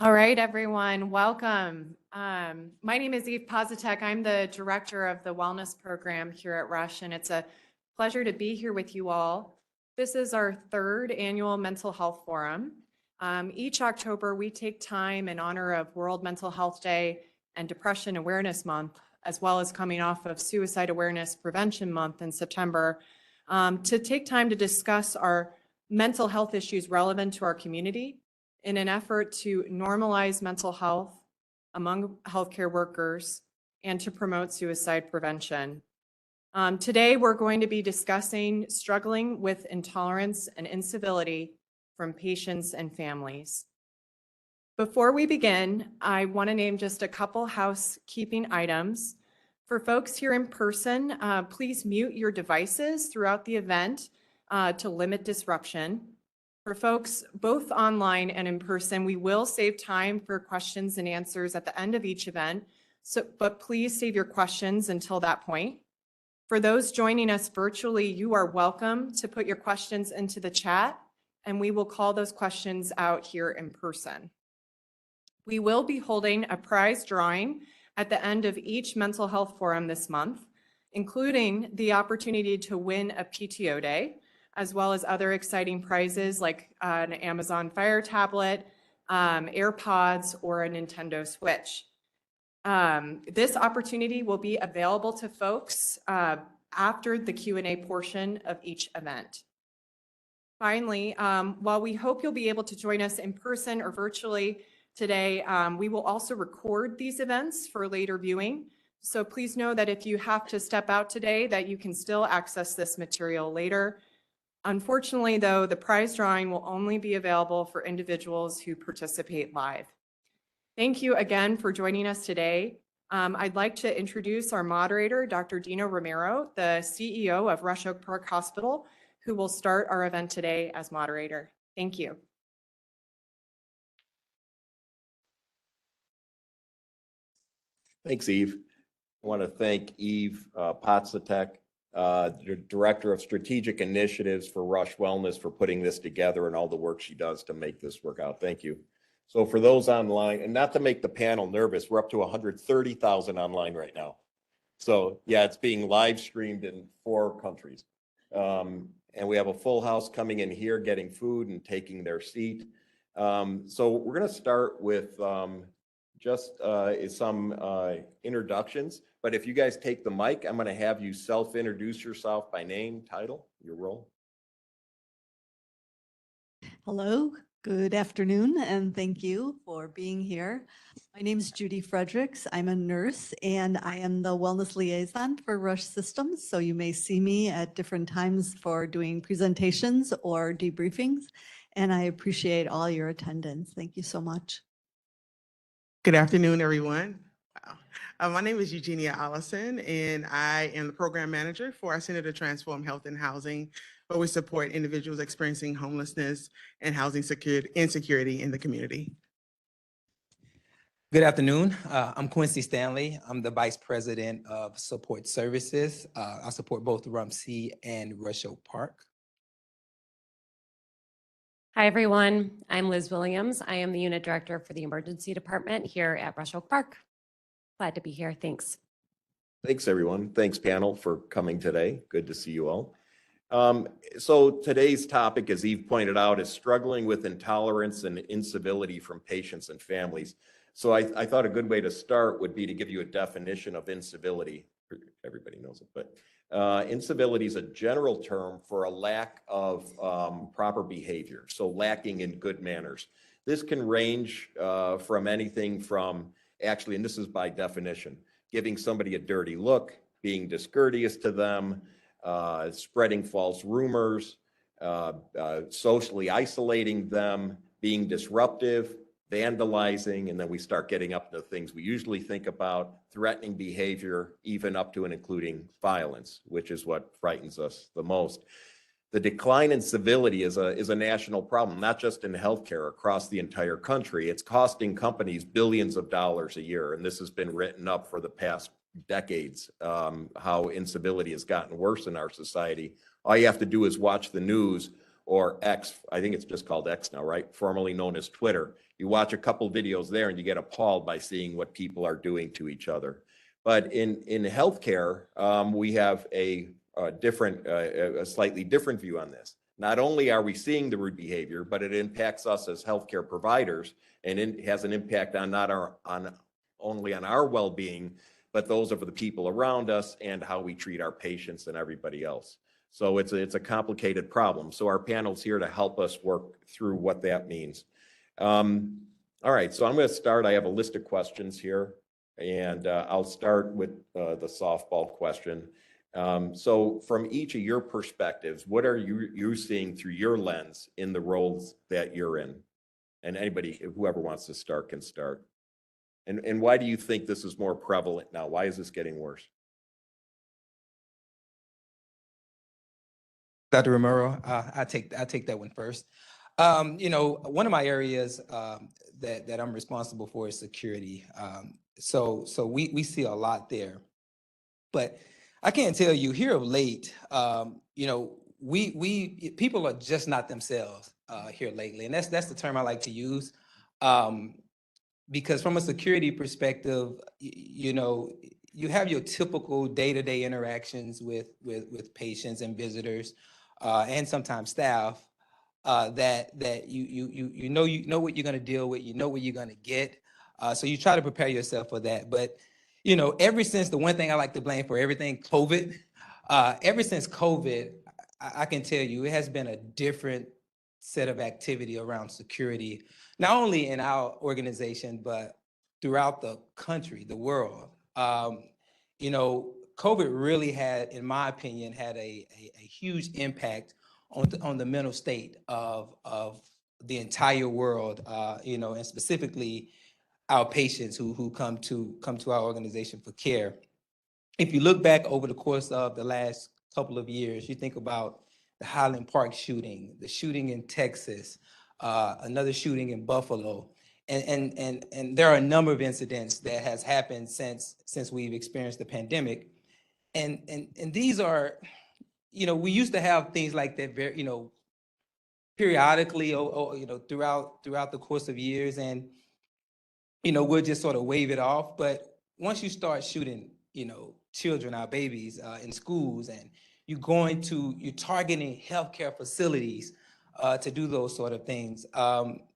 All right, everyone, welcome. My name is Eve Positek. I'm the director of the wellness program here at Rush, and it's a pleasure to be here with you all. This is our third annual mental health forum. Each October, we take time in honor of World Mental Health Day and Depression Awareness Month, as well as coming off of Suicide Awareness Prevention Month in September, to take time to discuss our mental health issues relevant to our community in an effort to normalize mental health among healthcare workers and to promote suicide prevention. Today, we're going to be discussing struggling with intolerance and incivility from patients and families. Before we begin, I want to name just a couple housekeeping items. For folks here in person, please mute your devices throughout the event to limit disruption. For folks both online and in person, we will save time for questions and answers at the end of each event, but please save your questions until that point. For those joining us virtually, you are welcome to put your questions into the chat, and we will call those questions out here in person. We will be holding a prize drawing at the end of each mental health forum this month, including the opportunity to win a PTO day, as well as other exciting prizes like an Amazon Fire tablet, AirPods, or a Nintendo Switch. This opportunity will be available to folks after the Q&A portion of each event. Finally, while we hope you'll be able to join us in person or virtually today, we will also record these events for later viewing. So please know that if you have to step out today, that you can still access this material later. Unfortunately, though, the prize drawing will only be available for individuals who participate live. Thank you again for joining us today. I'd like to introduce our moderator, Dr. Dino Romero, the CEO of Rush Oak Park Hospital, who will start our event today as moderator. Thank you. Thanks, Eve. I want to thank Eve Positek, the Director of Strategic Initiatives for Rush Wellness, for putting this together and all the work she does to make this work out. Thank you. So for those online, and not to make the panel nervous, we're up to 130,000 online right now. So yeah, it's being live streamed in 4 countries. And we have a full house coming in here, getting food and taking their seat. So we're going to start with just some introductions. But if you guys take the mic, I'm going to have you self-introduce yourself by name, title, your role. Hello, good afternoon, and thank you for being here. My name is Judy Fredericks. I'm a nurse, and I am the wellness liaison for Rush Systems. So you may see me at different times for doing presentations or debriefings, and I appreciate all your attendance. Thank you so much. Good afternoon, everyone. My name is Eugenia Allison, and I am the program manager for our Center to Transform Health and Housing, where we support individuals experiencing homelessness and housing insecurity in the community. Good afternoon. I'm Quincy Stanley. I'm the Vice President of Support Services. I support both Rumsey and Rush Oak Park. Hi, everyone. I'm Liz Williams. I am the Unit Director for the Emergency Department here at Rush Oak Park. Glad to be here. Thanks. Thanks, everyone. Thanks, panel, for coming today. Good to see you all. So today's topic, as Eve pointed out, is struggling with intolerance and incivility from patients and families. So I thought a good way to start would be to give you a definition of incivility. Everybody knows it, but incivility is a general term for a lack of proper behavior, so lacking in good manners. This can range from anything from, actually, and this is by definition, giving somebody a dirty look, being discourteous to them, spreading false rumors, socially isolating them, being disruptive, vandalizing, and then we start getting up to things we usually think about, threatening behavior, even up to and including violence, which is what frightens us the most. The decline in civility is a national problem, not just in healthcare, across the entire country. It's costing companies billions of dollars a year, and this has been written up for the past decades, how incivility has gotten worse in our society. All you have to do is watch the news, or X, I think it's just called X now, right? Formerly known as Twitter. You watch a couple videos there and you get appalled by seeing what people are doing to each other. But in healthcare, we have a slightly different view on this. Not only are we seeing the rude behavior, but it impacts us as healthcare providers, and it has an impact on only on our well-being, but those of the people around us and how we treat our patients and everybody else. So it's a complicated problem. So our panel's here to help us work through what that means. All right, so I'm going to start. I have a list of questions here, and I'll start with the softball question. So from each of your perspectives, what are you seeing through your lens in the roles that you're in? And anybody, whoever wants to start can start. And why do you think this is more prevalent now? Why is this getting worse? Dr. Romero, I take that one first. One of my areas that I'm responsible for is security. So we see a lot there, but I can't tell you here of late. People are just not themselves here lately, and that's the term I like to use. Because from a security perspective, you have your typical day-to-day interactions with patients and visitors, and sometimes staff, that you know what you're going to deal with, you know what you're going to get, so you try to prepare yourself for that. But ever since, the one thing I like to blame for everything, COVID, ever since COVID, I can tell you it has been a different set of activity around security, not only in our organization, but throughout the country, the world. COVID really had, in my opinion, had a huge impact on the mental state of the entire world, and specifically our patients who come to our organization for care. If you look back over the course of the last couple of years, you think about the Highland Park shooting, the shooting in Texas, another shooting in Buffalo, and there are a number of incidents that has happened since we've experienced the pandemic, and these are, we used to have things like that very, periodically, throughout the course of years, and we'll just sort of wave it off. But once you start shooting, children, our babies, in schools, and you're targeting healthcare facilities to do those sort of things,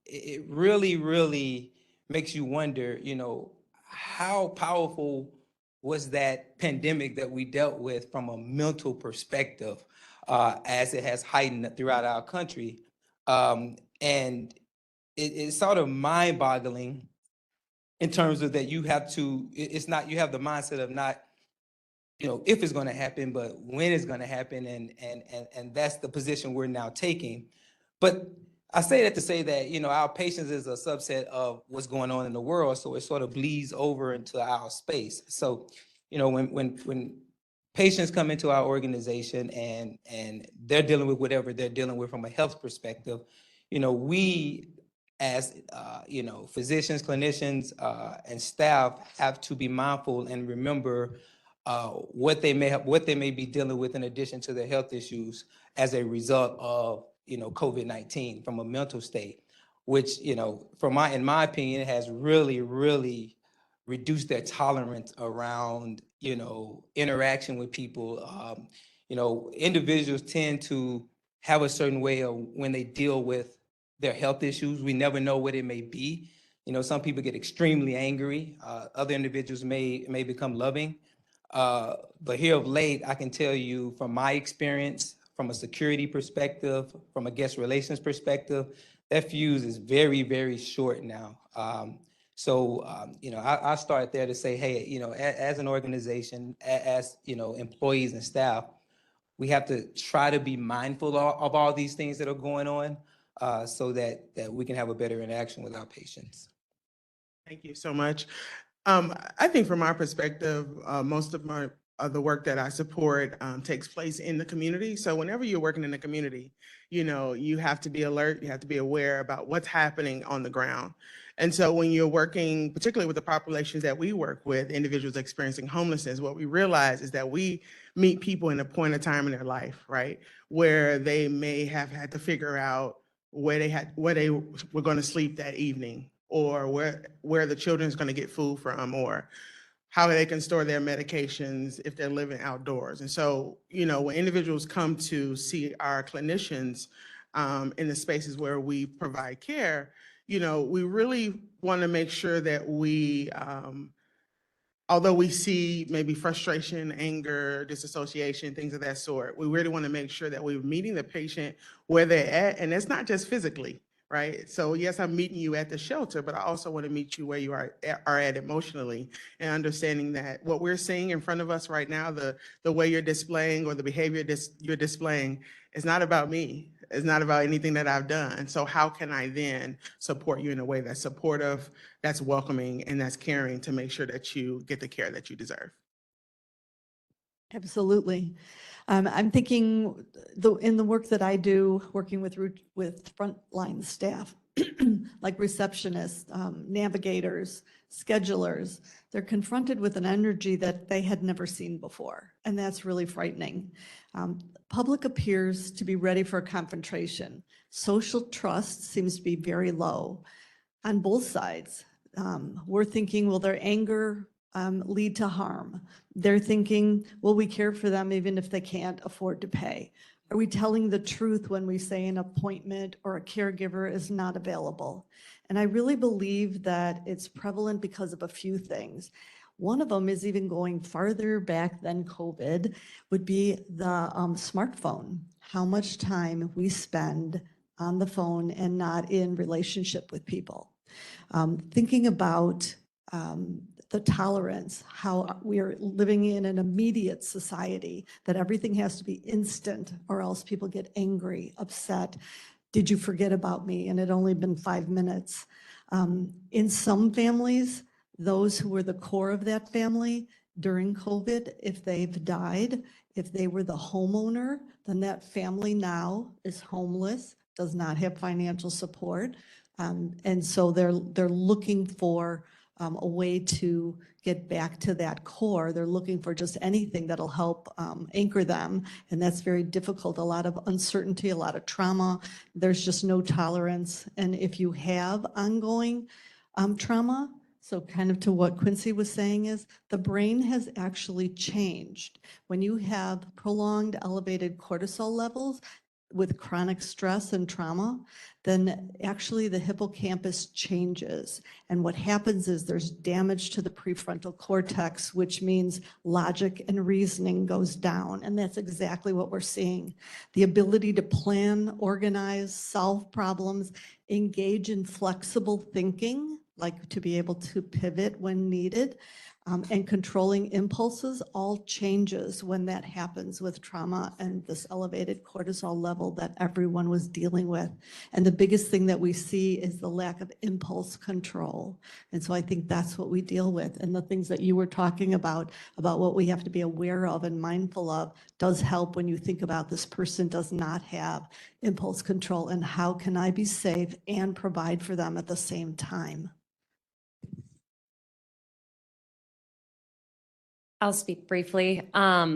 it really, really makes you wonder, how powerful was that pandemic that we dealt with from a mental perspective, as it has heightened throughout our country. And it's sort of mind-boggling in terms of that you have the mindset of not, if it's going to happen, but when it's going to happen, and that's the position we're now taking. But I say that to say that, our patients is a subset of what's going on in the world, so it sort of bleeds over into our space. So, when patients come into our organization and they're dealing with whatever they're dealing with from a health perspective, we as physicians, clinicians, and staff have to be mindful and remember what they may be dealing with in addition to their health issues as a result of COVID-19 from a mental state, which in my opinion has really, really reduced their tolerance around interaction with people. Individuals tend to have a certain way of when they deal with their health issues. We never know what it may be. Some people get extremely angry. Other individuals may become loving. But here of late, I can tell you from my experience, from a security perspective, from a guest relations perspective, that fuse is very, very short now. I start there to say, hey, as an organization, as employees and staff, we have to try to be mindful of all these things that are going on, so that we can have a better interaction with our patients. Thank you so much. I think from our perspective, most of the work that I support takes place in the community. So whenever you're working in the community, you have to be alert, you have to be aware about what's happening on the ground. And so when you're working, particularly with the populations that we work with, individuals experiencing homelessness, what we realize is that we meet people in a point of time in their life, right, where they may have had to figure out where they were going to sleep that evening, or where the children's going to get food from, or how they can store their medications if they're living outdoors. And so, when individuals come to see our clinicians in the spaces where we provide care, we really want to make sure that we, although we see maybe frustration, anger, disassociation, things of that sort, we really want to make sure that we're meeting the patient where they're at. And it's not just physically, right? So yes, I'm meeting you at the shelter, but I also want to meet you where you are at emotionally, and understanding that what we're seeing in front of us right now, the way you're displaying or the behavior you're displaying, is not about me. It's not about anything that I've done. So how can I then support you in a way that's supportive, that's welcoming, and that's caring, to make sure that you get the care that you deserve? Absolutely. I'm thinking in the work that I do, working with frontline staff, like receptionists, navigators, schedulers, they're confronted with an energy that they had never seen before. And that's really frightening. Public appears to be ready for a confrontation. Social trust seems to be very low on both sides. We're thinking, will their anger lead to harm? They're thinking, will we care for them even if they can't afford to pay? Are we telling the truth when we say an appointment or a caregiver is not available? And I really believe that it's prevalent because of a few things. One of them is even going farther back than COVID, would be the smartphone. How much time we spend on the phone and not in relationship with people. Thinking about the tolerance, how we are living in an immediate society, that everything has to be instant or else people get angry, upset. Did you forget about me? And it only been 5 minutes. In some families, those who were the core of that family during COVID, if they've died, if they were the homeowner, then that family now is homeless, does not have financial support. And so they're looking for a way to get back to that core. They're looking for just anything that'll help anchor them. And that's very difficult. A lot of uncertainty, a lot of trauma. There's just no tolerance. And if you have ongoing trauma, so kind of to what Quincy was saying, is the brain has actually changed. When you have prolonged elevated cortisol levels with chronic stress and trauma, then actually the hippocampus changes. And what happens is there's damage to the prefrontal cortex, which means logic and reasoning goes down. And that's exactly what we're seeing. The ability to plan, organize, solve problems, engage in flexible thinking, like to be able to pivot when needed, and controlling impulses all changes when that happens with trauma and this elevated cortisol level that everyone was dealing with. And the biggest thing that we see is the lack of impulse control. And so I think that's what we deal with. And the things that you were talking about what we have to be aware of and mindful of, does help when you think about this person does not have impulse control, and how can I be safe and provide for them at the same time? I'll speak briefly. A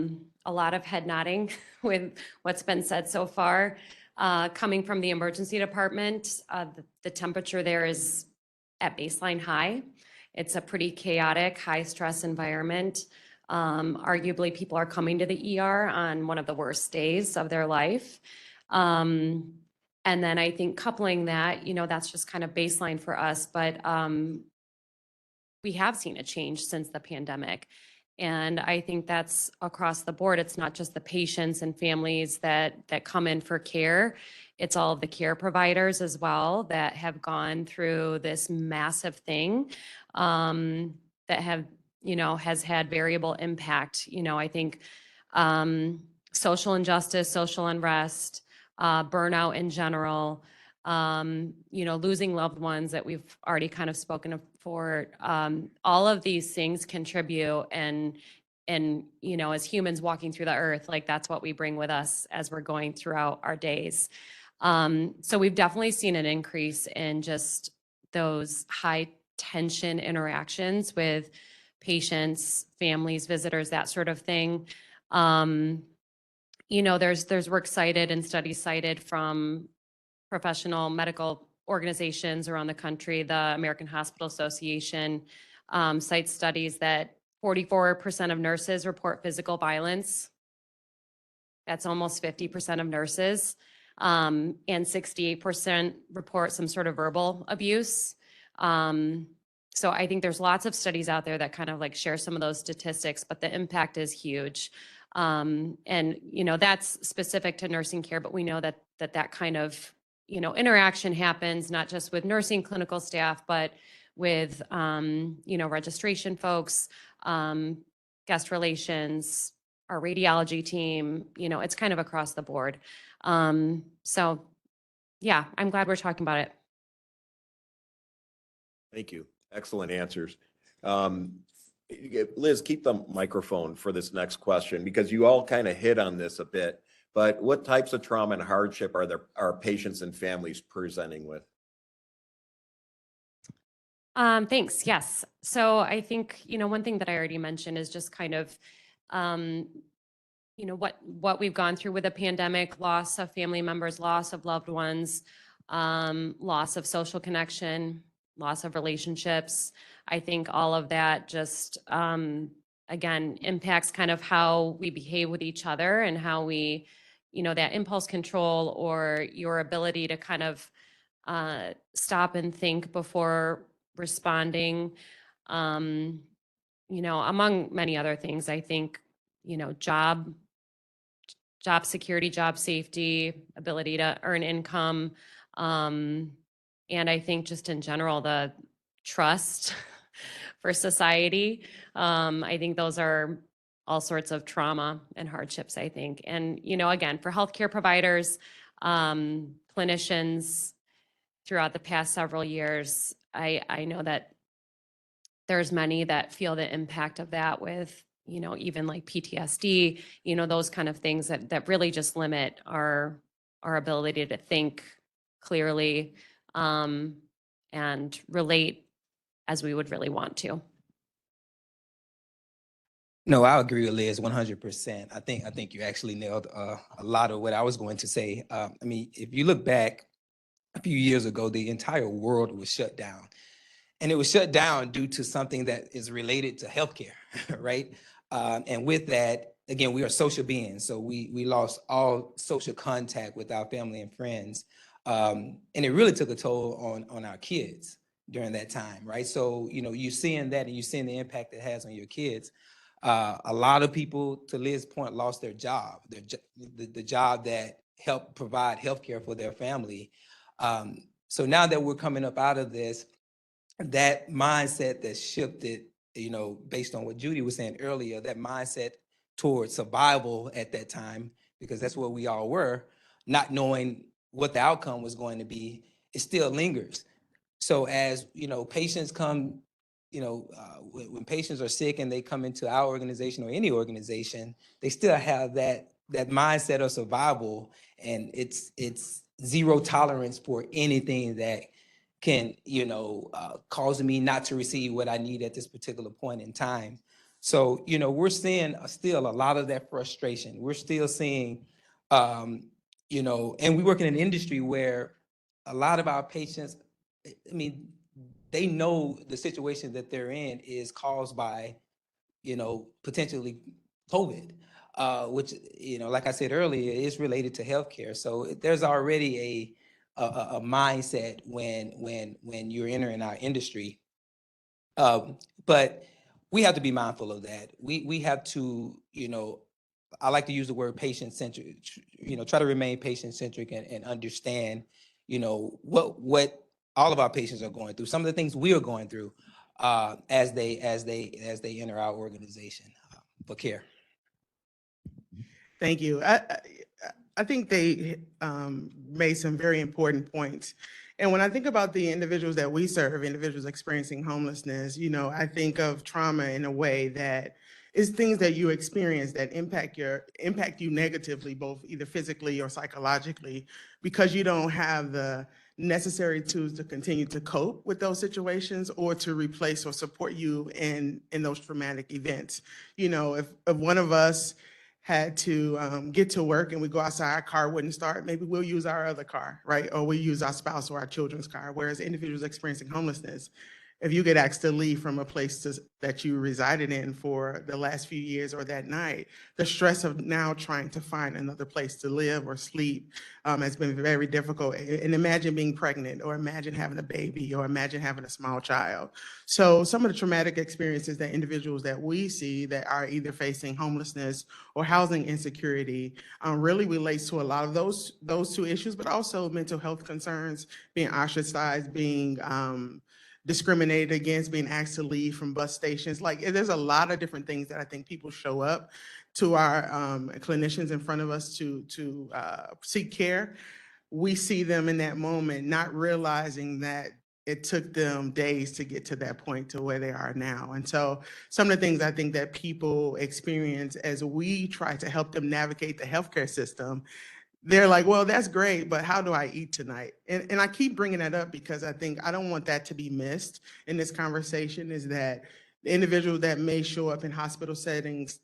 lot of head nodding with what's been said so far. Coming from the emergency department, the temperature there is at baseline high. It's a pretty chaotic, high stress environment. Arguably, people are coming to the ER on one of the worst days of their life. And then I think coupling that, that's just kind of baseline for us, but we have seen a change since the pandemic. And I think that's across the board. It's not just the patients and families that come in for care. It's all of the care providers as well that have gone through this massive thing that has had variable impact. I think social injustice, social unrest, burnout in general, losing loved ones that we've already kind of spoken of for, all of these things contribute, and as humans walking through the earth, like that's what we bring with us as we're going throughout our days. So we've definitely seen an increase in just those high tension interactions with patients, families, visitors, that sort of thing. There's work cited and studies cited from professional medical organizations around the country, the American Hospital Association, cites studies that 44% of nurses report physical violence. That's almost 50% of nurses. And 68% report some sort of verbal abuse. So I think there's lots of studies out there that kind of like share some of those statistics, but the impact is huge. And, you know, that's specific to nursing care, but we know that that kind of, you know, interaction happens not just with nursing clinical staff, but with, you know, registration folks, guest relations, our radiology team, you know, it's kind of across the board. So yeah, I'm glad we're talking about it. Thank you. Excellent answers. Liz, keep the microphone for this next question because you all kind of hit on this a bit, but what types of trauma and hardship are patients and families presenting with? Thanks. Yes. So I think, you know, one thing that I already mentioned is just kind of, you know, what we've gone through with the pandemic, loss of family members, loss of loved ones, loss of social connection, loss of relationships. I think all of that just, again, impacts kind of how we behave with each other and how we, you know, that impulse control or your ability to kind of stop and think before responding, you know, among many other things. I think, you know, job security, job safety, ability to earn income. And I think just in general, the trust for society. I think those are all sorts of trauma and hardships, I think. And, you know, again, for healthcare providers, clinicians throughout the past several years, I know that there's many that feel the impact of that with, you know, even like PTSD, you know, those kind of things that really just limit our ability to think clearly, and relate as we would really want to. No, I agree with Liz 100%. I think you actually nailed a lot of what I was going to say. I mean, if you look back a few years ago, the entire world was shut down. And it was shut down due to something that is related to healthcare, right? And with that, again, we are social beings. So we lost all social contact with our family and friends. And it really took a toll on our kids during that time, right? So, you know, you're seeing that and you're seeing the impact it has on your kids. A lot of people, to Liz's point, lost their job, the job that helped provide healthcare for their family. So now that we're coming up out of this, that mindset that shifted, you know, based on what Judy was saying earlier, that mindset towards survival at that time, because that's where we all were, not knowing what the outcome was going to be, it still lingers. So as, you know, patients come, you know, when patients are sick and they come into our organization or any organization, they still have that mindset of survival, and it's zero tolerance for anything that can, you know, cause me not to receive what I need at this particular point in time. So, you know, we're seeing still a lot of that frustration. We're still seeing, you know, and we work in an industry where a lot of our patients, I mean, they know the situation that they're in is caused by, you know, potentially COVID, which, you know, like I said earlier, is related to healthcare. So there's already a mindset when you're entering our industry. But we have to be mindful of that. We have to, you know, I like to use the word patient-centric, you know, try to remain patient-centric and understand, you know, what all of our patients are going through, some of the things we are going through as they enter our organization for care. Thank you. I think they made some very important points. And when I think about the individuals that we serve, individuals experiencing homelessness, you know, I think of trauma in a way that is things that you experience that impact you negatively, both either physically or psychologically, because you don't have the necessary tools to continue to cope with those situations or to replace or support you in those traumatic events. You know, if one of us had to get to work and we go outside, our car wouldn't start, maybe we'll use our other car, right? Or we use our spouse or our children's car. Whereas individuals experiencing homelessness, if you get asked to leave from a place that you resided in for the last few years or that night, the stress of now trying to find another place to live or sleep has been very difficult. And imagine being pregnant, or imagine having a baby, or imagine having a small child. So some of the traumatic experiences that individuals that we see that are either facing homelessness or housing insecurity really relates to a lot of those two issues, but also mental health concerns, being ostracized, being discriminated against, being asked to leave from bus stations. Like, there's a lot of different things that I think people show up to our clinicians in front of us to seek care. We see them in that moment, not realizing that it took them days to get to that point to where they are now. And so some of the things I think that people experience as we try to help them navigate the healthcare system, they're like, well, that's great, but how do I eat tonight? And I keep bringing that up because I think I don't want that to be missed in this conversation, is that the individuals that may show up in hospital settings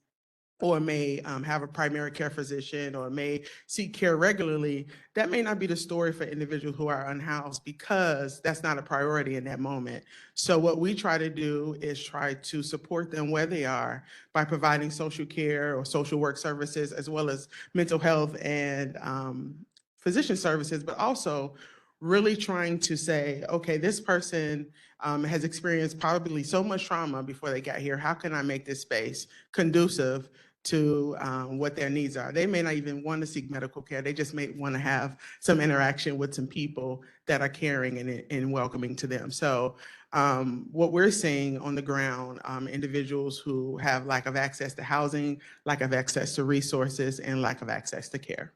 or may have a primary care physician or may seek care regularly, that may not be the story for individuals who are unhoused, because that's not a priority in that moment. So what we try to do is try to support them where they are by providing social care or social work services, as well as mental health and physician services, but also really trying to say, okay, this person has experienced probably so much trauma before they got here. How can I make this space conducive to what their needs are? They may not even want to seek medical care. They just may want to have some interaction with some people that are caring and welcoming to them. So what we're seeing on the ground, individuals who have lack of access to housing, lack of access to resources, and lack of access to care.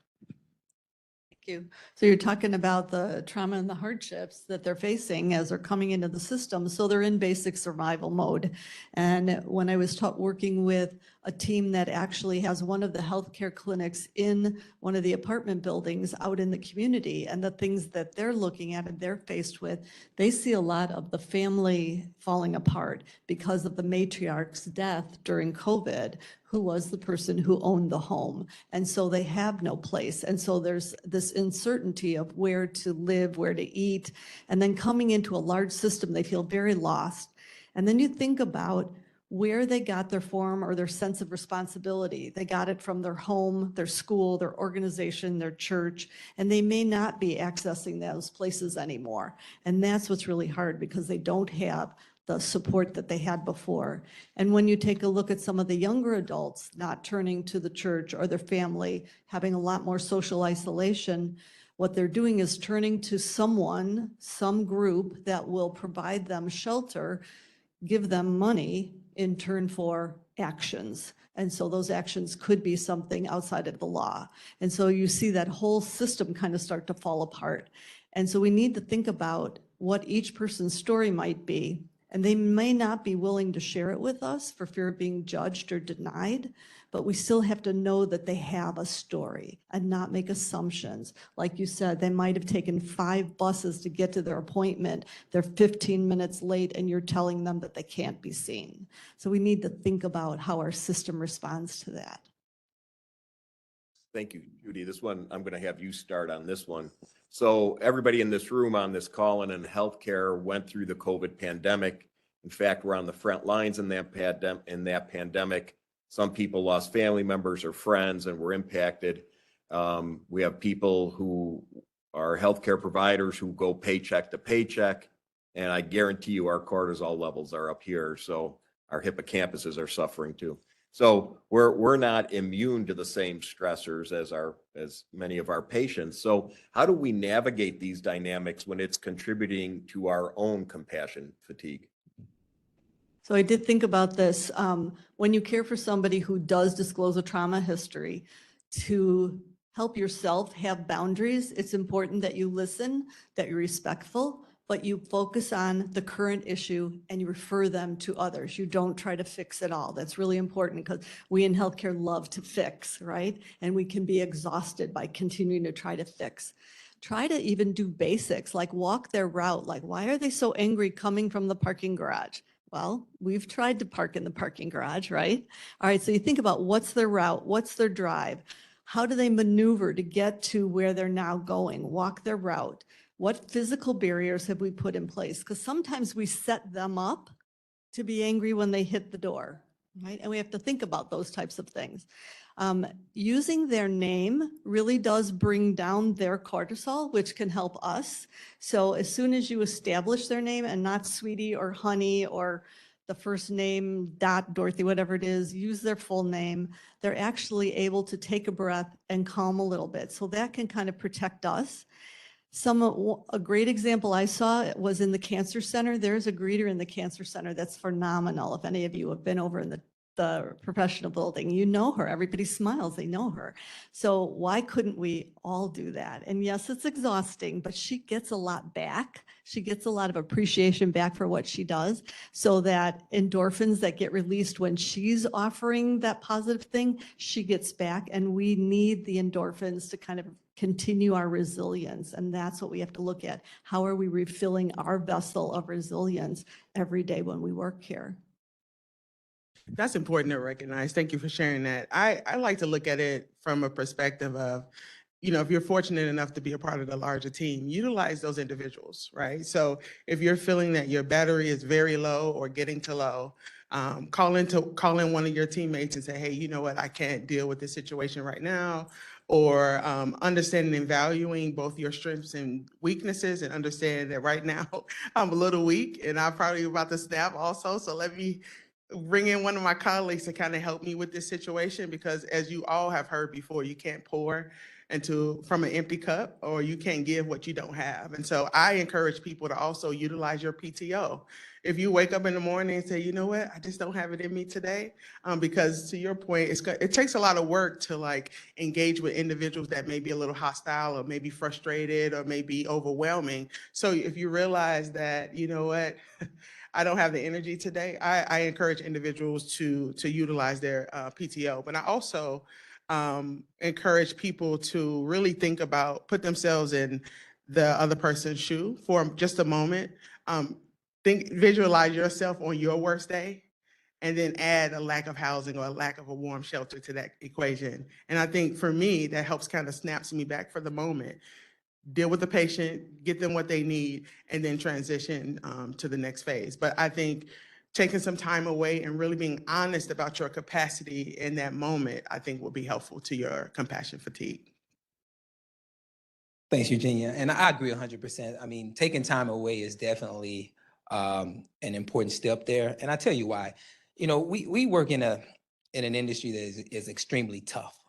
Thank you. So you're talking about the trauma and the hardships that they're facing as they're coming into the system. So they're in basic survival mode. And when I was working with a team that actually has one of the healthcare clinics in one of the apartment buildings out in the community, and the things that they're looking at and they're faced with, they see a lot of the family falling apart because of the matriarch's death during COVID, who was the person who owned the home. And so they have no place. And so there's this uncertainty of where to live, where to eat. And then coming into a large system, they feel very lost. And then you think about where they got their form or their sense of responsibility. They got it from their home, their school, their organization, their church, and they may not be accessing those places anymore. And that's what's really hard, because they don't have the support that they had before. And when you take a look at some of the younger adults not turning to the church or their family, having a lot more social isolation, what they're doing is turning to someone, some group that will provide them shelter, give them money in turn for actions. And so those actions could be something outside of the law. And so you see that whole system kind of start to fall apart. And so we need to think about what each person's story might be. And they may not be willing to share it with us for fear of being judged or denied, but we still have to know that they have a story and not make assumptions. Like you said, they might have taken 5 buses to get to their appointment. They're 15 minutes late and you're telling them that they can't be seen. So we need to think about how our system responds to that. Thank you, Judy. This one, I'm going to have you start on this one. So everybody in this room on this call and in healthcare went through the COVID pandemic. In fact, we're on the front lines in that pandemic. Some people lost family members or friends and were impacted. We have people who are healthcare providers who go paycheck to paycheck. And I guarantee you our cortisol levels are up here. So our hippocampuses are suffering too. So we're not immune to the same stressors as many of our patients. So how do we navigate these dynamics when it's contributing to our own compassion fatigue? So I did think about this. When you care for somebody who does disclose a trauma history, to help yourself have boundaries, it's important that you listen, that you're respectful, but you focus on the current issue and you refer them to others. You don't try to fix it all. That's really important, because we in healthcare love to fix, right? And we can be exhausted by continuing to try to fix. Try to even do basics, like walk their route. Like, why are they so angry coming from the parking garage? Well, we've tried to park in the parking garage, right? All right, so you think about what's their route, what's their drive? How do they maneuver to get to where they're now going, walk their route? What physical barriers have we put in place? Because sometimes we set them up to be angry when they hit the door, right? And we have to think about those types of things. Using their name really does bring down their cortisol, which can help us. So as soon as you establish their name and not sweetie or honey or the first name, Dot, Dorothy, whatever it is, use their full name, they're actually able to take a breath and calm a little bit. So that can kind of protect us. A great example I saw was in the cancer center. There's a greeter in the cancer center that's phenomenal. If any of you have been over in the professional building, you know her. Everybody smiles, they know her. So why couldn't we all do that? And yes, it's exhausting, but she gets a lot back. She gets a lot of appreciation back for what she does, so that endorphins that get released when she's offering that positive thing, she gets back. And we need the endorphins to kind of continue our resilience. And that's what we have to look at. How are we refilling our vessel of resilience every day when we work here? That's important to recognize. Thank you for sharing that. I like to look at it from a perspective of, if you're fortunate enough to be a part of the larger team, utilize those individuals, right? So if you're feeling that your battery is very low or getting to low, call in one of your teammates and say, hey, you know what, I can't deal with this situation right now. Or understanding and valuing both your strengths and weaknesses, and understand that right now I'm a little weak and I'm probably about to snap also. So let me bring in one of my colleagues to kind of help me with this situation, because as you all have heard before, you can't pour from an empty cup, or you can't give what you don't have. And so I encourage people to also utilize your PTO. If you wake up in the morning and say, you know what, I just don't have it in me today, because to your point, it takes a lot of work to engage with individuals that may be a little hostile or maybe frustrated or maybe overwhelming. So if you realize that, you know what, I don't have the energy today, I encourage individuals to utilize their PTO. But I also encourage people to really put themselves in the other person's shoe for just a moment. Visualize yourself on your worst day, and then add a lack of housing or a lack of a warm shelter to that equation. And I think for me, that helps kind of snaps me back for the moment. Deal with the patient, get them what they need, and then transition to the next phase. But I think taking some time away and really being honest about your capacity in that moment, I think will be helpful to your compassion fatigue. Thanks, Eugenia. And I agree 100%. I mean, taking time away is definitely an important step there. And I tell you why. We work in an industry that is extremely tough.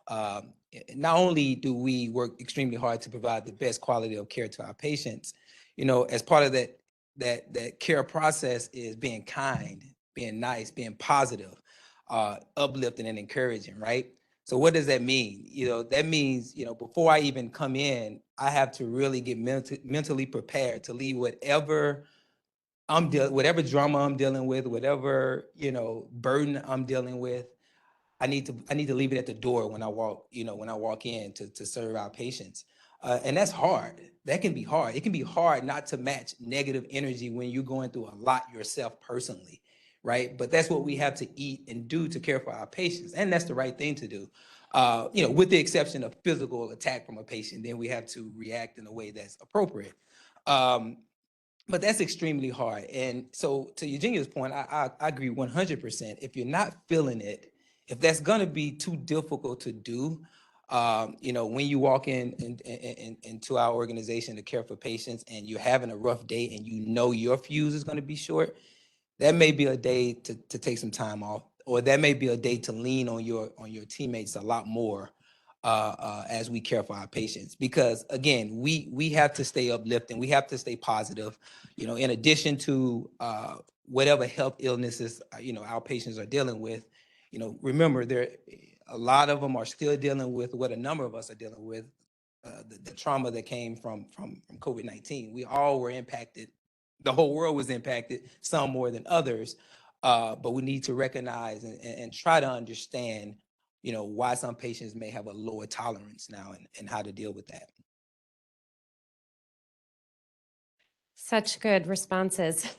Not only do we work extremely hard to provide the best quality of care to our patients, as part of that care process is being kind, being nice, being positive, uplifting and encouraging, right? So what does that mean? That means, before I even come in, I have to really get mentally prepared to leave whatever whatever drama I'm dealing with, whatever, burden I'm dealing with. I need to leave it at the door when I walk in to serve our patients. And that's hard. That can be hard. It can be hard not to match negative energy when you're going through a lot yourself personally, right? But that's what we have to eat and do to care for our patients. And that's the right thing to do. With the exception of physical attack from a patient, then we have to react in a way that's appropriate. But that's extremely hard. And so to Eugenia's point, I agree 100%. If you're not feeling it, if that's going to be too difficult to do, when you walk into our organization to care for patients and you're having a rough day and your fuse is going to be short, that may be a day to take some time off, or that may be a day to lean on your teammates a lot more as we care for our patients. Because again, we have to stay uplifting, we have to stay positive, in addition to whatever health illnesses our patients are dealing with. Remember, a lot of them are still dealing with what a number of us are dealing with, the trauma that came from COVID-19. We all were impacted. The whole world was impacted, some more than others. But we need to recognize and try to understand, why some patients may have a lower tolerance now, and how to deal with that. Such good responses.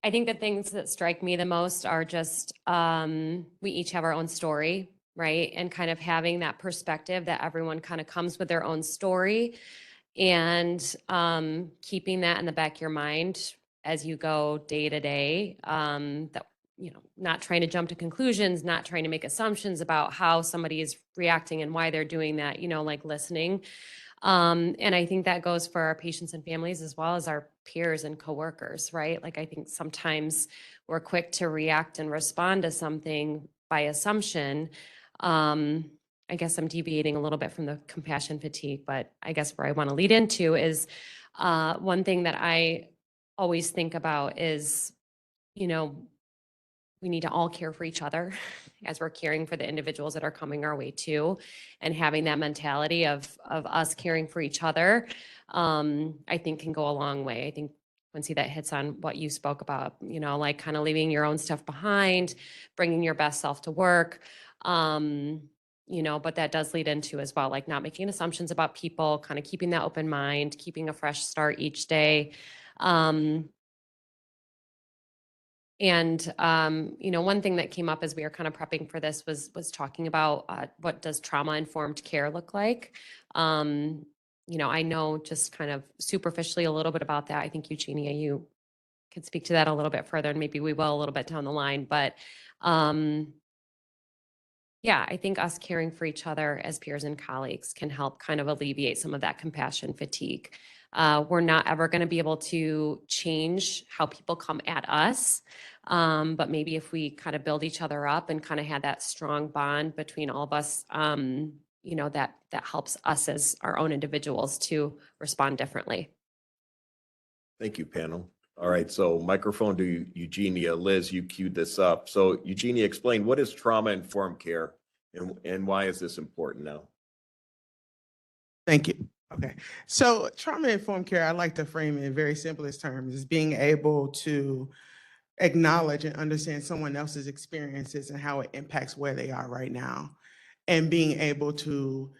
I think the things that strike me the most are just we each have our own story, right? And kind of having that perspective that everyone kind of comes with their own story, and keeping that in the back of your mind as you go day to day. That, you know, not trying to jump to conclusions, not trying to make assumptions about how somebody is reacting and why they're doing that, you know, like listening. And I think that goes for our patients and families as well as our peers and coworkers, right? Like, I think sometimes we're quick to react and respond to something by assumption. I guess I'm deviating a little bit from the compassion fatigue, but I guess where I want to lead into is one thing that I always think about is, you know, we need to all care for each other as we're caring for the individuals that are coming our way too, and having that mentality of us caring for each other, I think can go a long way. I think, Quincy, that hits on what you spoke about, you know, like kind of leaving your own stuff behind, bringing your best self to work. You know, but that does lead into as well, like not making assumptions about people, kind of keeping that open mind, keeping a fresh start each day. And you know, one thing that came up as we were kind of prepping for this was talking about what does trauma-informed care look like? You know, I know just kind of superficially a little bit about that. I think Eugenia, you could speak to that a little bit further, and maybe we will a little bit down the line. But yeah, I think us caring for each other as peers and colleagues can help kind of alleviate some of that compassion fatigue. We're not ever going to be able to change how people come at us. But maybe if we kind of build each other up and kind of had that strong bond between all of us, you know, that helps us as our own individuals to respond differently. Thank you, panel. All right, so microphone to Eugenia. Liz, you queued this up. So Eugenia, explain, what is trauma-informed care and why is this important now? Thank you. Okay. So trauma-informed care, I like to frame it in very simplest terms, is being able to acknowledge and understand someone else's experiences and how it impacts where they are right now, and being able to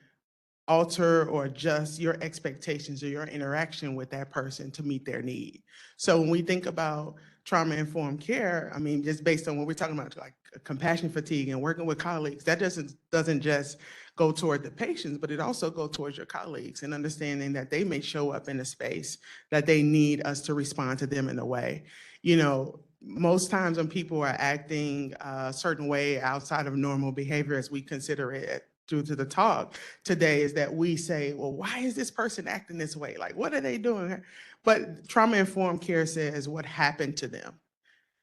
alter or adjust your expectations or your interaction with that person to meet their need. So when we think about trauma-informed care, I mean, just based on what we're talking about, like compassion fatigue and working with colleagues, that doesn't just go toward the patients, but it also goes towards your colleagues and understanding that they may show up in a space that they need us to respond to them in a way. You know, most times when people are acting a certain way outside of normal behavior, as we consider it due to the talk today, is that we say, well, why is this person acting this way? Like, what are they doing? But trauma-informed care says what happened to them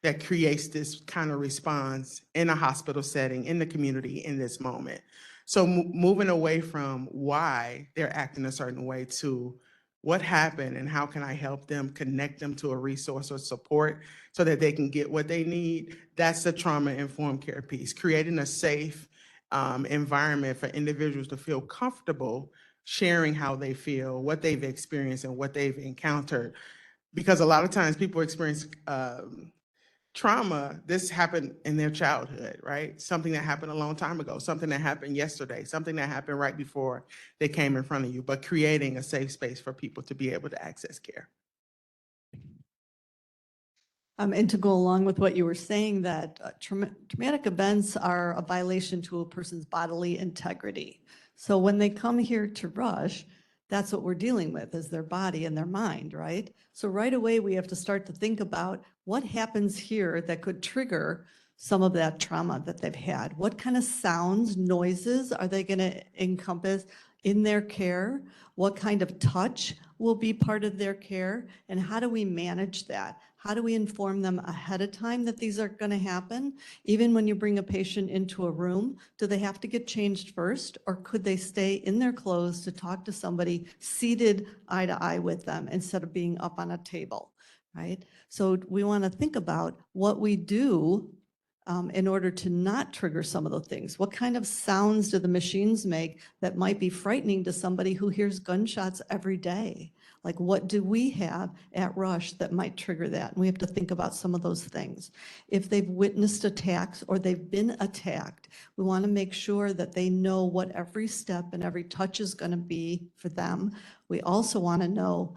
that creates this kind of response in a hospital setting, in the community, in this moment. So moving away from why they're acting a certain way to what happened and how can I help them, connect them to a resource or support so that they can get what they need. That's the trauma-informed care piece, creating a safe environment for individuals to feel comfortable sharing how they feel, what they've experienced, and what they've encountered. Because a lot of times people experience trauma, this happened in their childhood, right? Something that happened a long time ago, something that happened yesterday, something that happened right before they came in front of you, but creating a safe space for people to be able to access care. And to go along with what you were saying, that traumatic events are a violation to a person's bodily integrity. So when they come here to Rush, that's what we're dealing with, is their body and their mind, right? So right away, we have to start to think about what happens here that could trigger some of that trauma that they've had. What kind of sounds, noises are they going to encompass in their care? What kind of touch will be part of their care? And how do we manage that? How do we inform them ahead of time that these are going to happen? Even when you bring a patient into a room, do they have to get changed first? Or could they stay in their clothes to talk to somebody seated eye to eye with them instead of being up on a table, right? So we want to think about what we do in order to not trigger some of the things. What kind of sounds do the machines make that might be frightening to somebody who hears gunshots every day? Like, what do we have at Rush that might trigger that? And we have to think about some of those things. If they've witnessed attacks or they've been attacked, we want to make sure that they know what every step and every touch is going to be for them. We also want to know,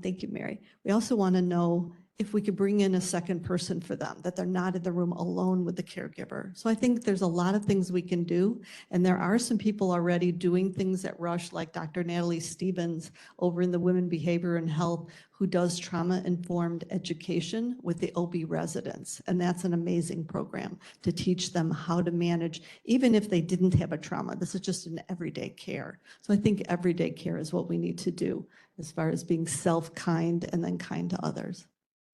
thank you, Mary. We also want to know if we could bring in a second person for them, that they're not in the room alone with the caregiver. So I think there's a lot of things we can do. And there are some people already doing things at Rush, like Dr. Natalie Stevens over in the Women Behavior and Health, who does trauma-informed education with the OB residents. And that's an amazing program to teach them how to manage, even if they didn't have a trauma. This is just an everyday care. So I think everyday care is what we need to do as far as being self-kind and then kind to others.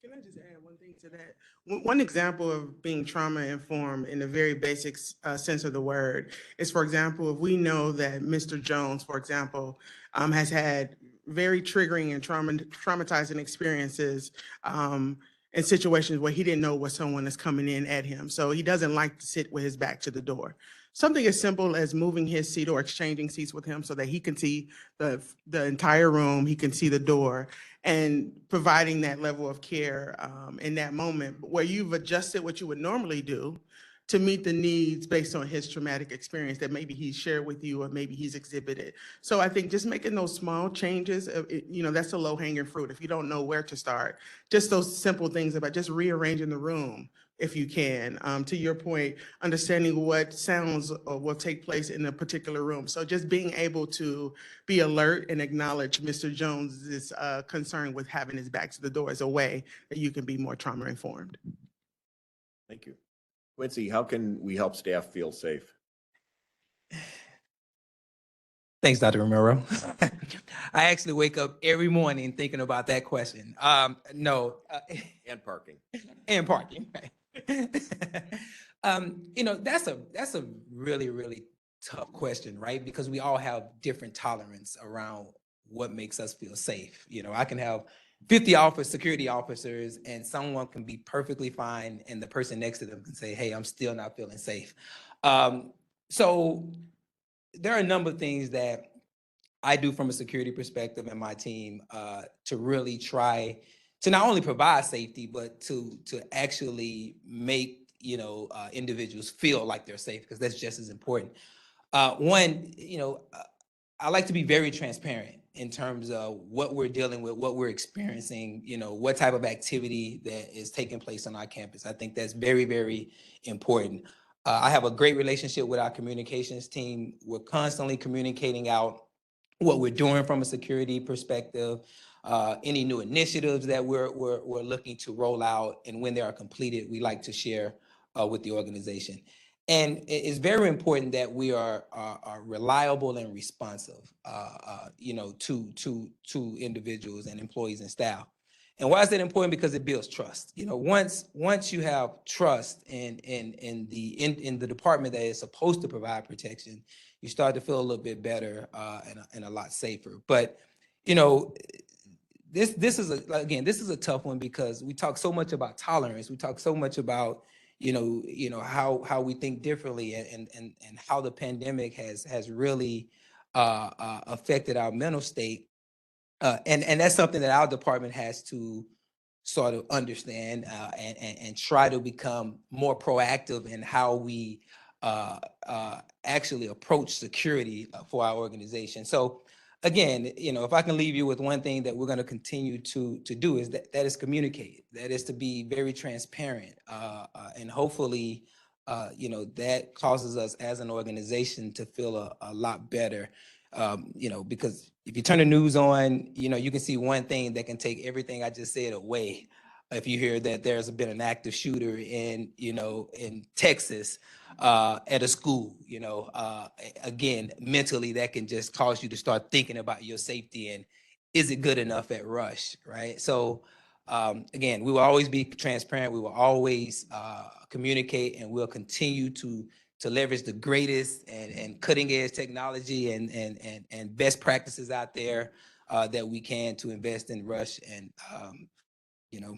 Can I just add one thing to that? One example of being trauma informed in the very basic sense of the word is, for example, if we know that Mr. Jones, for example, has had very triggering and traumatizing experiences in situations where he didn't know what someone is coming in at him. So he doesn't like to sit with his back to the door. Something as simple as moving his seat or exchanging seats with him so that he can see the entire room, he can see the door, and providing that level of care in that moment where you've adjusted what you would normally do to meet the needs based on his traumatic experience that maybe he's shared with you or maybe he's exhibited. So I think just making those small changes, that's a low hanging fruit. If you don't know where to start, just those simple things about just rearranging the room if you can. To your point, understanding what sounds will take place in a particular room. So just being able to be alert and acknowledge Mr. Jones's concern with having his back to the door is a way that you can be more trauma informed. Thank you. Quincy, how can we help staff feel safe? Thanks, Dr. Romero. I actually wake up every morning thinking about that question. No, And parking. and parking. Right? That's a really, really tough question, right? Because we all have different tolerance around what makes us feel safe. I can have 50 security officers, and someone can be perfectly fine, and the person next to them can say, "Hey, I'm still not feeling safe." So there are a number of things that I do from a security perspective and my team to really try to not only provide safety, but to actually make individuals feel like they're safe, because that's just as important. One, I like to be very transparent in terms of what we're dealing with, what we're experiencing, what type of activity that is taking place on our campus. I think that's very, very important. I have a great relationship with our communications team. We're constantly communicating out what we're doing from a security perspective, any new initiatives that we're looking to roll out, and when they are completed, we like to share with the organization. And it's very important that we are reliable and responsive, to individuals and employees and staff. And why is that important? Because it builds trust. Once you have trust in the department that is supposed to provide protection, you start to feel a little bit better and a lot safer. But this is a tough one, because we talk so much about tolerance. We talk so much about how we think differently, and how the pandemic has really affected our mental state. And that's something that our department has to sort of understand and try to become more proactive in how we actually approach security for our organization. So again, if I can leave you with one thing that we're going to continue to do, is that is communicate. That is to be very transparent, and hopefully, that causes us as an organization to feel a lot better. Because if you turn the news on, you can see one thing that can take everything I just said away. If you hear that there's been an active shooter in Texas at a school, again, mentally, that can just cause you to start thinking about your safety and is it good enough at Rush, right? So again, we will always be transparent. We will always communicate, and we'll continue to leverage the greatest and cutting edge technology and best practices out there that we can to invest in Rush, and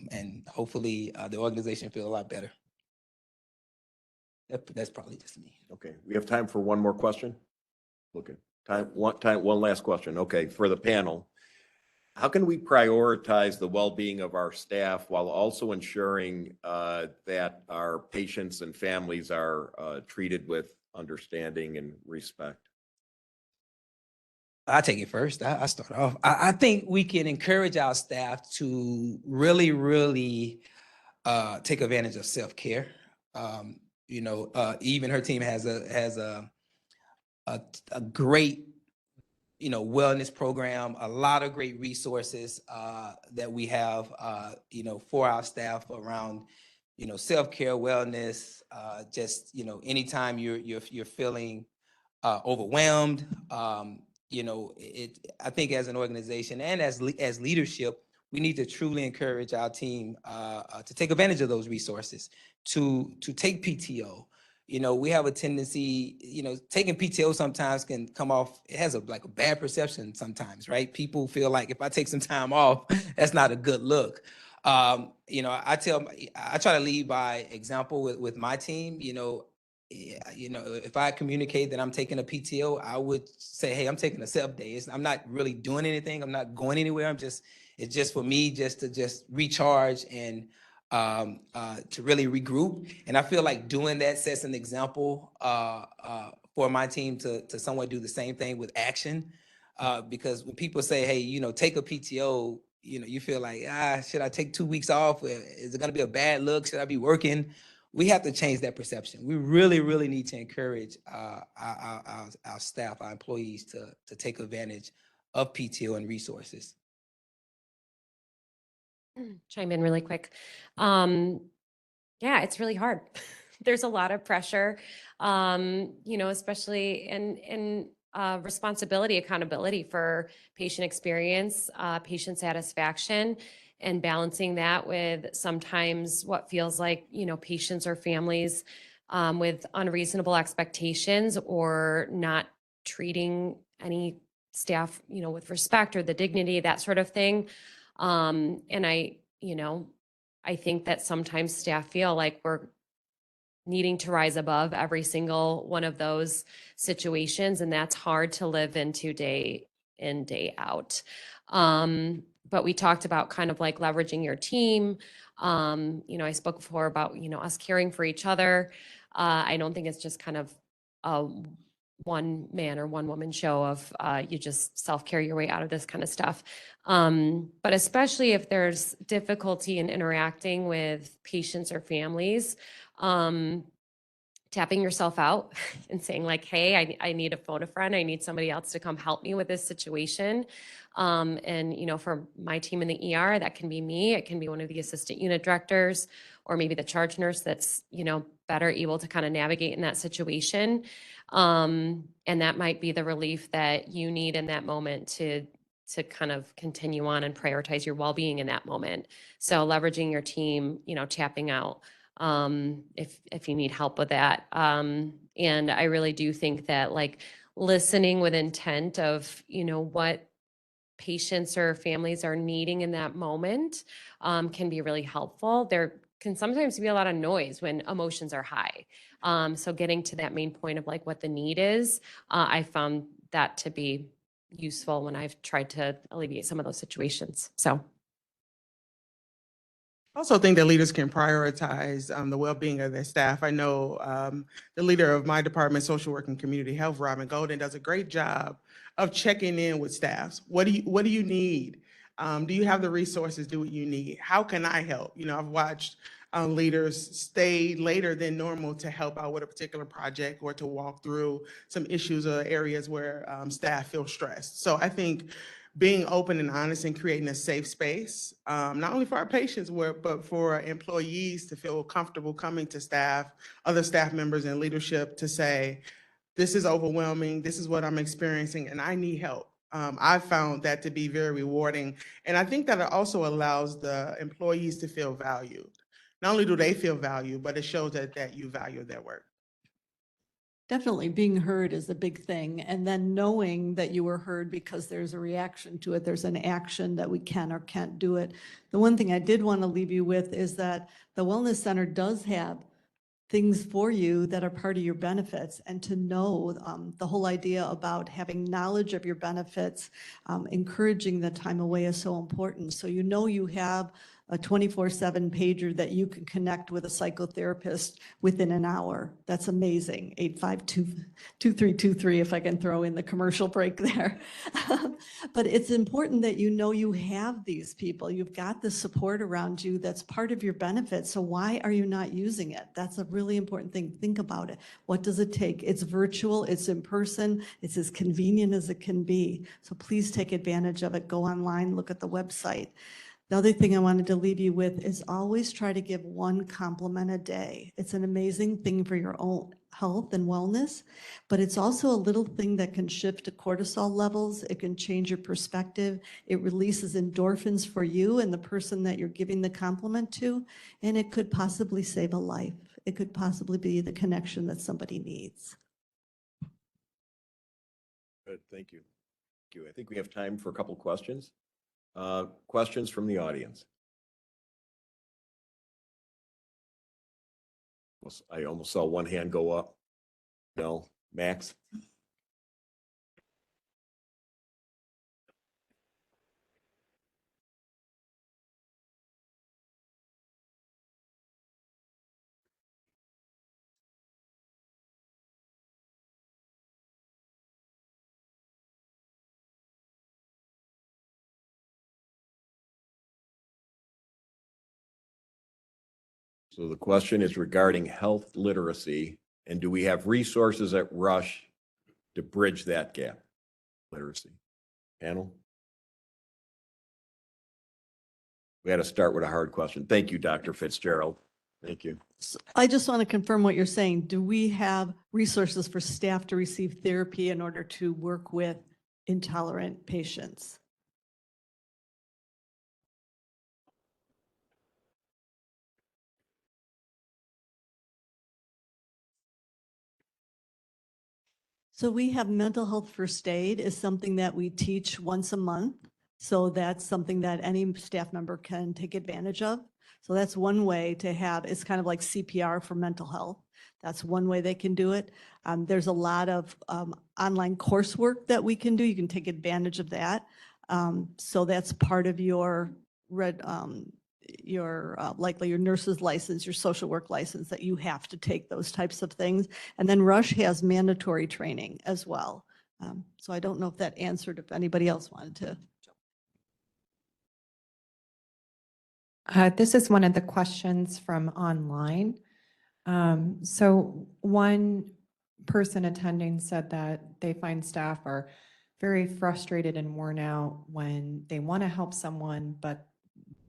and hopefully the organization feel a lot better. That's probably just me. Okay, we have time for one more question. Okay, one last question. Okay, for the panel, how can we prioritize the well-being of our staff while also ensuring that our patients and families are treated with understanding and respect? I take it first. I start off. I think we can encourage our staff to really take advantage of self-care. Even her team has a great wellness program, a lot of great resources that we have for our staff around self-care, wellness, just anytime you're feeling overwhelmed. I think as an organization and as leadership, we need to truly encourage our team to take advantage of those resources, to take PTO. We have a tendency, taking PTO sometimes can come off, it has a bad perception sometimes, right? People feel like if I take some time off, that's not a good look. I try to lead by example with my team. If I communicate that I'm taking a PTO, I would say, hey, I'm taking a self day. I'm not really doing anything. I'm not going anywhere. It's just for me just to recharge and to really regroup. And I feel like doing that sets an example for my team to somewhat do the same thing with action. Because when people say, hey, take a PTO, you feel like, should I take 2 weeks off? Is it going to be a bad look? Should I be working? We have to change that perception. We really need to encourage our staff, our employees to take advantage of PTO and resources. Chime in really quick. Yeah, it's really hard. There's a lot of pressure, especially in responsibility, accountability for patient experience, patient satisfaction, and balancing that with sometimes what feels like, patients or families with unreasonable expectations or not treating any staff, with respect or the dignity, that sort of thing. And I think that sometimes staff feel like we're needing to rise above every single one of those situations, and that's hard to live into day in, day out. But we talked about kind of like leveraging your team. I spoke before about, us caring for each other. I don't think it's just kind of a one man or one woman show of you just self-care your way out of this kind of stuff. But especially if there's difficulty in interacting with patients or families, tapping yourself out and saying like, hey, I need to phone a friend. I need somebody else to come help me with this situation. And for my team in the ER, that can be me. It can be one of the assistant unit directors, or maybe the charge nurse that's, better able to kind of navigate in that situation. And that might be the relief that you need in that moment to kind of continue on and prioritize your well-being in that moment. So leveraging your team, tapping out if you need help with that. And I really do think that like listening with intent of, what patients or families are needing in that moment can be really helpful. There can sometimes be a lot of noise when emotions are high. So getting to that main point of like what the need is, I found that to be useful when I've tried to alleviate some of those situations. So. I also think that leaders can prioritize the well-being of their staff. I know the leader of my department, social work and community health, Robin Golden, does a great job of checking in with staffs. What do you need? Do you have the resources? Do what you need? How can I help? I've watched leaders stay later than normal to help out with a particular project or to walk through some issues or areas where staff feel stressed. So I think being open and honest and creating a safe space, not only for our patients, but for our employees to feel comfortable coming to staff, other staff members and leadership to say, this is overwhelming, this is what I'm experiencing, and I need help. I've found that to be very rewarding. And I think that it also allows the employees to feel valued. Not only do they feel valued, but it shows that you value their work. Definitely being heard is a big thing. And then knowing that you were heard because there's a reaction to it, there's an action that we can or can't do it. The one thing I did want to leave you with is that the Wellness Center does have things for you that are part of your benefits, and to know the whole idea about having knowledge of your benefits, encouraging the time away is so important. So you have a 24/7 pager that you can connect with a psychotherapist within an hour. That's amazing. 852-2323, if I can throw in the commercial break there. But it's important that you know you have these people. You've got the support around you that's part of your benefit. So why are you not using it? That's a really important thing. Think about it. What does it take? It's virtual, it's in person, it's as convenient as it can be. So please take advantage of it. Go online, look at the website. The other thing I wanted to leave you with is always try to give one compliment a day. It's an amazing thing for your own health and wellness, but it's also a little thing that can shift cortisol levels. It can change your perspective. It releases endorphins for you and the person that you're giving the compliment to, and it could possibly save a life. It could possibly be the connection that somebody needs. Good, thank you. Thank you. I think we have time for a couple questions. Questions from the audience? I almost saw one hand go up. No, Max? So the question is regarding health literacy, and do we have resources at Rush to bridge that gap? Literacy. Panel? We had to start with a hard question. Thank you, Dr. Fitzgerald. Thank you. So I just want to confirm what you're saying. Do we have resources for staff to receive therapy in order to work with intolerant patients? So we have mental health first aid is something that we teach once a month. So that's something that any staff member can take advantage of. So that's one way to have, it's kind of like CPR for mental health. That's one way they can do it. There's a lot of online coursework that we can do. You can take advantage of that. So that's part of your likely your nurse's license, your social work license, that you have to take those types of things. And then Rush has mandatory training as well. So I don't know if that answered, if anybody else wanted to. This is one of the questions from online. So one person attending said that they find staff are very frustrated and worn out when they want to help someone, but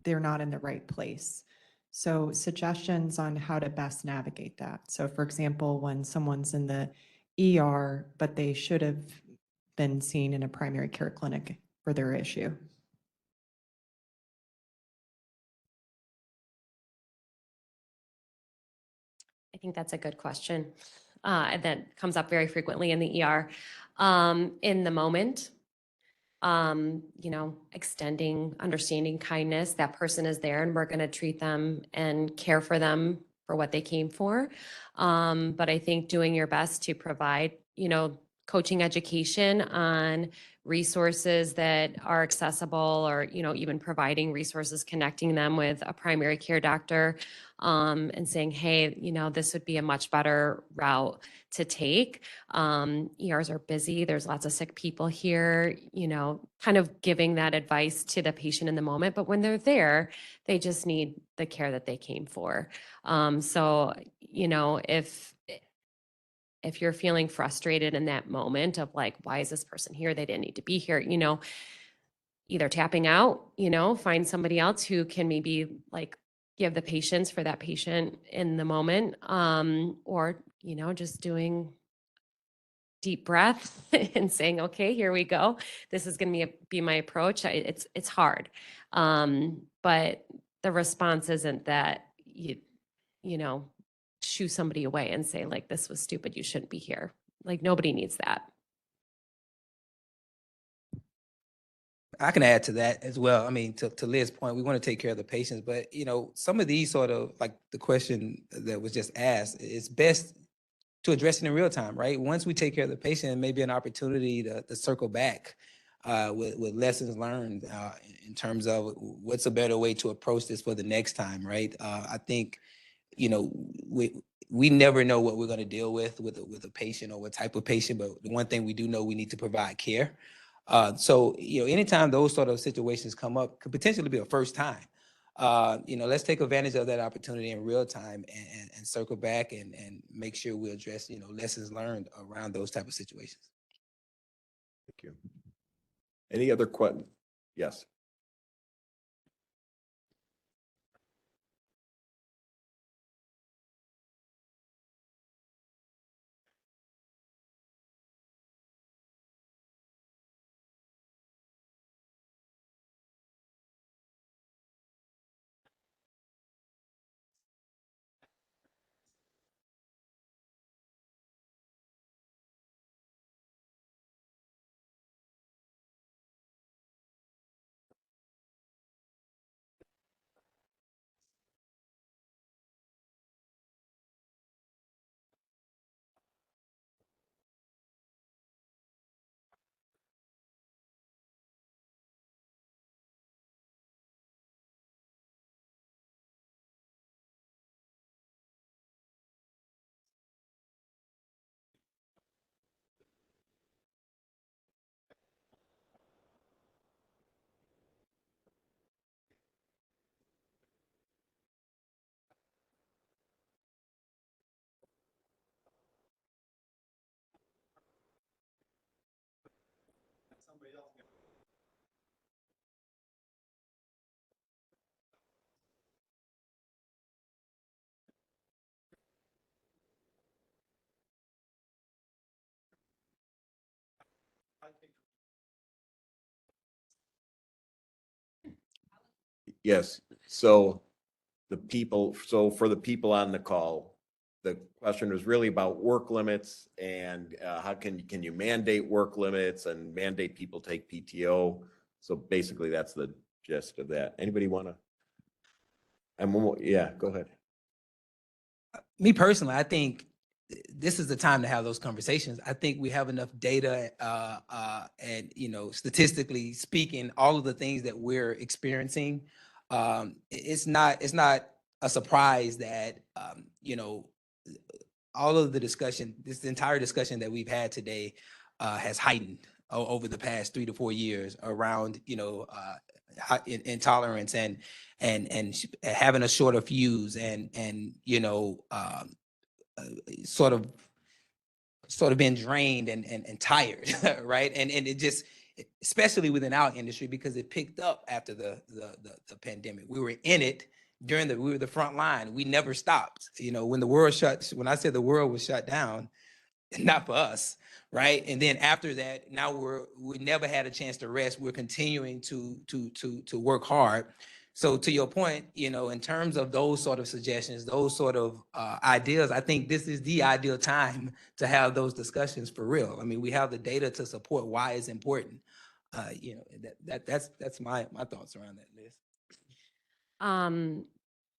they're not in the right place. So suggestions on how to best navigate that. So for example, when someone's in the ER, but they should have been seen in a primary care clinic for their issue. I think that's a good question. And that comes up very frequently in the ER. In the moment, extending understanding, kindness, that person is there and we're going to treat them and care for them for what they came for. But I think doing your best to provide, coaching education on resources that are accessible, or, even providing resources, connecting them with a primary care doctor, and saying, hey, this would be a much better route to take. ERs are busy. There's lots of sick people here, kind of giving that advice to the patient in the moment. But when they're there, they just need the care that they came for. So, if you're feeling frustrated in that moment of like, why is this person here? They didn't need to be here, either tapping out, find somebody else who can maybe like give the patience for that patient in the moment, or, just doing deep breath and saying, okay, here we go. This is going to be my approach. It's hard. But the response isn't that you shoo somebody away and say like, this was stupid, you shouldn't be here. Like, nobody needs that. I can add to that as well. I mean, to Liz's point, we want to take care of the patients, but some of these sort of like the question that was just asked, it's best to address it in real time, right? Once we take care of the patient, it may be an opportunity to circle back with lessons learned in terms of what's a better way to approach this for the next time, right? I think, you know, we never know what we're going to deal with a patient or what type of patient, but the one thing we do know, we need to provide care. So, you know, anytime those sort of situations come up, could potentially be a first time. You know, let's take advantage of that opportunity in real time and circle back and make sure we address, you know, lessons learned around those type of situations. Thank you. Any other questions? Yes. Yes, so for the people on the call, the question was really about work limits and how can you mandate work limits and mandate people take PTO? So basically that's the gist of that. Anybody want to? Yeah, go ahead. Me personally, I think this is the time to have those conversations. I think we have enough data and, you know, statistically speaking, all of the things that we're experiencing, it's not a surprise that, you know, all of the discussion, this entire discussion that we've had today has heightened over the past 3 to 4 years around, you know, intolerance and having a shorter fuse and you know, sort of been drained and tired, right? And it just, especially within our industry, because it picked up after the pandemic. We were in it we were the front line. We never stopped. You know, when when I said the world was shut down, not for us, right? And then after that, now we never had a chance to rest. We're continuing to work hard. So to your point, you know, in terms of those sort of suggestions, those sort of ideas, I think this is the ideal time to have those discussions for real. I mean, we have the data to support why it's important. You know, that's my thoughts around that, Liz.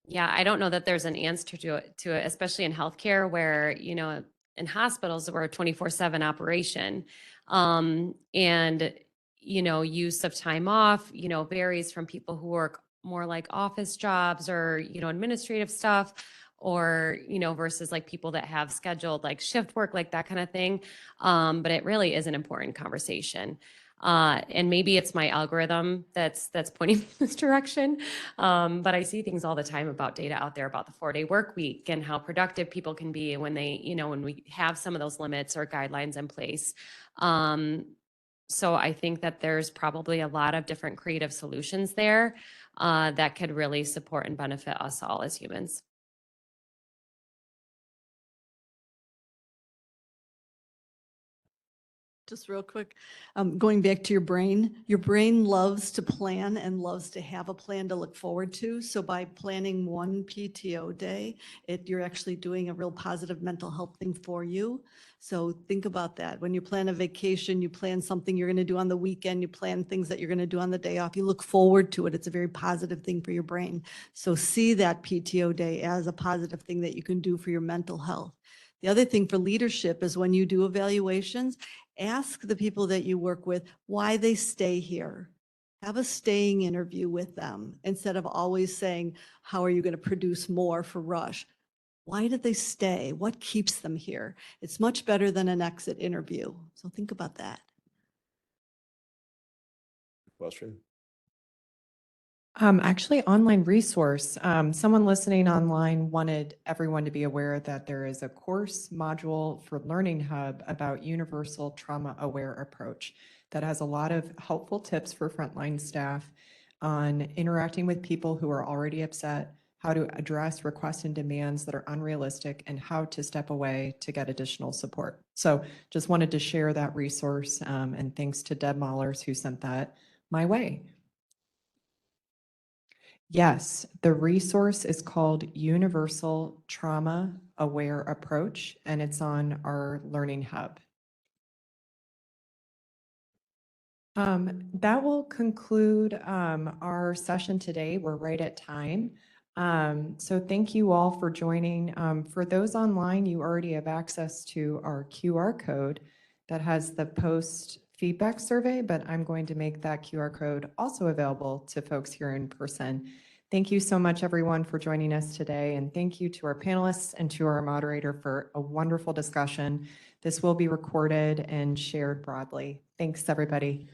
Yeah, I don't know that there's an answer to it, especially in healthcare where, you know, in hospitals we're a 24/7 operation. And, you know, use of time off, you know, varies from people who work more like office jobs or, you know, administrative stuff, or, you know, versus like people that have scheduled like shift work, like that kind of thing. But it really is an important conversation. And maybe it's my algorithm that's pointing this direction. But I see things all the time about data out there about the 4-day work week and how productive people can be when they, you know, when we have some of those limits or guidelines in place. So I think that there's probably a lot of different creative solutions there that could really support and benefit us all as humans. Just real quick, going back to your brain loves to plan and loves to have a plan to look forward to. So by planning one PTO day, you're actually doing a real positive mental health thing for you. So think about that. When you plan a vacation, you plan something you're going to do on the weekend, you plan things that you're going to do on the day off. You look forward to it. It's a very positive thing for your brain. So see that PTO day as a positive thing that you can do for your mental health. The other thing for leadership is when you do evaluations, ask the people that you work with why they stay here. Have a staying interview with them instead of always saying, how are you going to produce more for Rush? Why did they stay? What keeps them here? It's much better than an exit interview. So think about that. Question? Actually, online resource. Someone listening online wanted everyone to be aware that there is a course module for Learning Hub about universal trauma aware approach that has a lot of helpful tips for frontline staff on interacting with people who are already upset, how to address requests and demands that are unrealistic, and how to step away to get additional support. So just wanted to share that resource, and thanks to Deb Mollers who sent that my way. Yes, the resource is called Universal Trauma Aware Approach, and it's on our Learning Hub. That will conclude our session today. We're right at time. So thank you all for joining. For those online, you already have access to our QR code that has the post feedback survey, but I'm going to make that QR code also available to folks here in person. Thank you so much, everyone, for joining us today. And thank you to our panelists and to our moderator for a wonderful discussion. This will be recorded and shared broadly. Thanks, everybody.